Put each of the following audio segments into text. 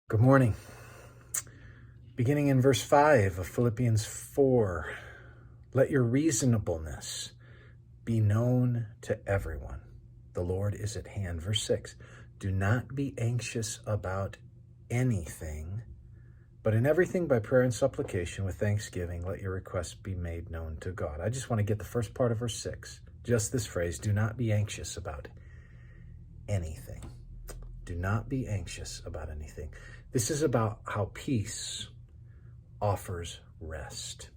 Good morning. Beginning in verse 5 of Philippians 4, let your reasonableness be known to everyone. The Lord is at hand. Verse 6, do not be anxious about anything, but in everything by prayer and supplication with thanksgiving, let your requests be made known to God. I just want to get the first part of verse 6, just this phrase, do not be anxious about anything. Do not be anxious about anything. This is about how peace offers rest.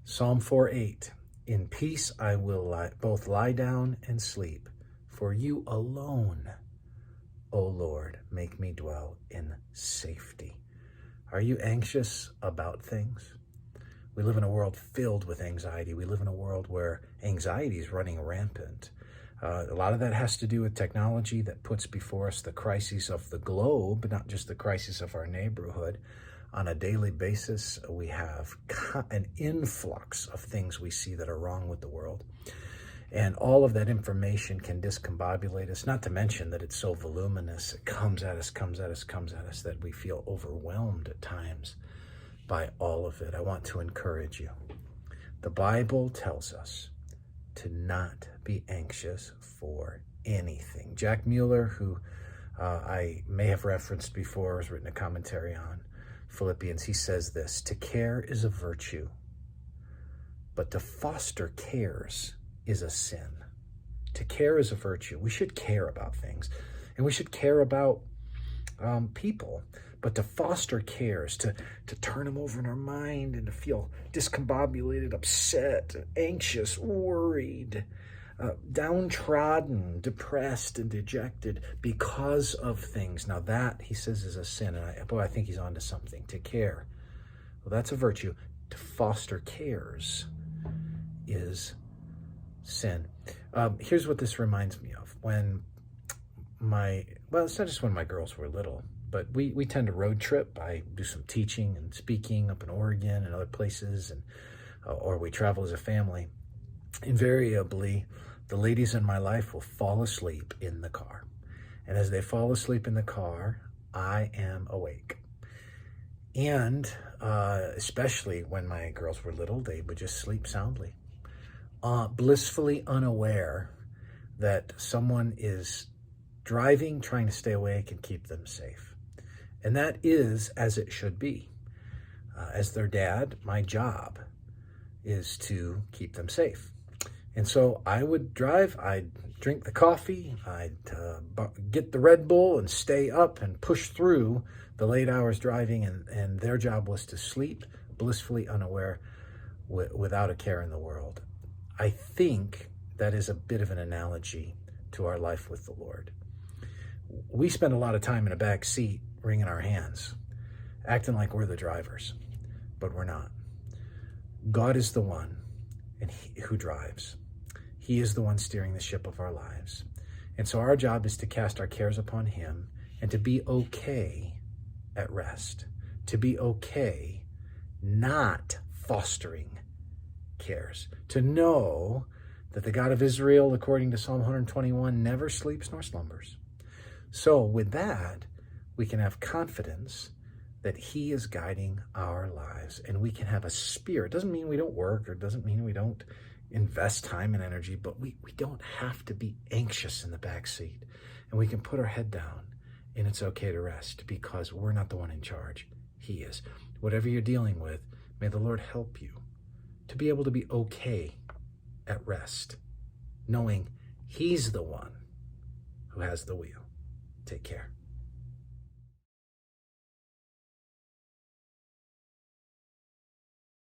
Psalm 4:8, in peace I will both lie down and sleep, for you alone, O Lord, make me dwell in safety. Are you anxious about things? We live in a world filled with anxiety. We live in a world where anxiety is running rampant. A lot of that has to do with technology that puts before us the crises of the globe, not just the crisis of our neighborhood. On a daily basis, we have an influx of things we see that are wrong with the world. And all of that information can discombobulate us, not to mention that it's so voluminous. It comes at us, that we feel overwhelmed at times by all of it. I want to encourage you. The Bible tells us to not be anxious for anything. Jack Mueller, who I may have referenced before, has written a commentary on Philippians. He says this, to care is a virtue, but to foster cares is a sin. To care is a virtue. We should care about things, and we should care about people. But to foster cares, to turn them over in our mind and to feel discombobulated, upset, anxious, worried, downtrodden, depressed, and dejected because of things. Now that, he says, is a sin. And I think he's onto something. To care, well, that's a virtue. To foster cares is sin. Here's what this reminds me of. It's not just when my girls were little, but we tend to road trip. I do some teaching and speaking up in Oregon and other places, and or we travel as a family. Invariably, the ladies in my life will fall asleep in the car. And as they fall asleep in the car, I am awake. And especially when my girls were little, they would just sleep soundly, blissfully unaware that someone is driving, trying to stay awake and keep them safe. And that is as it should be. As their dad, my job is to keep them safe. And so I would drive, I'd drink the coffee, I'd get the Red Bull and stay up and push through the late hours driving, and their job was to sleep, blissfully unaware, without a care in the world. I think that is a bit of an analogy to our life with the Lord. We spend a lot of time in a back seat wringing our hands, acting like we're the drivers, but we're not. God is the one who drives. He is the one steering the ship of our lives. And so our job is to cast our cares upon him and to be okay at rest, to be okay not fostering cares, to know that the God of Israel, according to Psalm 121, never sleeps nor slumbers. So with that, we can have confidence that he is guiding our lives, and we can have a spirit. It doesn't mean we don't work, or it doesn't mean we don't invest time and energy, but we don't have to be anxious in the back seat, and we can put our head down, and it's okay to rest because we're not the one in charge. He is. Whatever you're dealing with, may the Lord help you to be able to be okay at rest, knowing he's the one who has the wheel. Take care.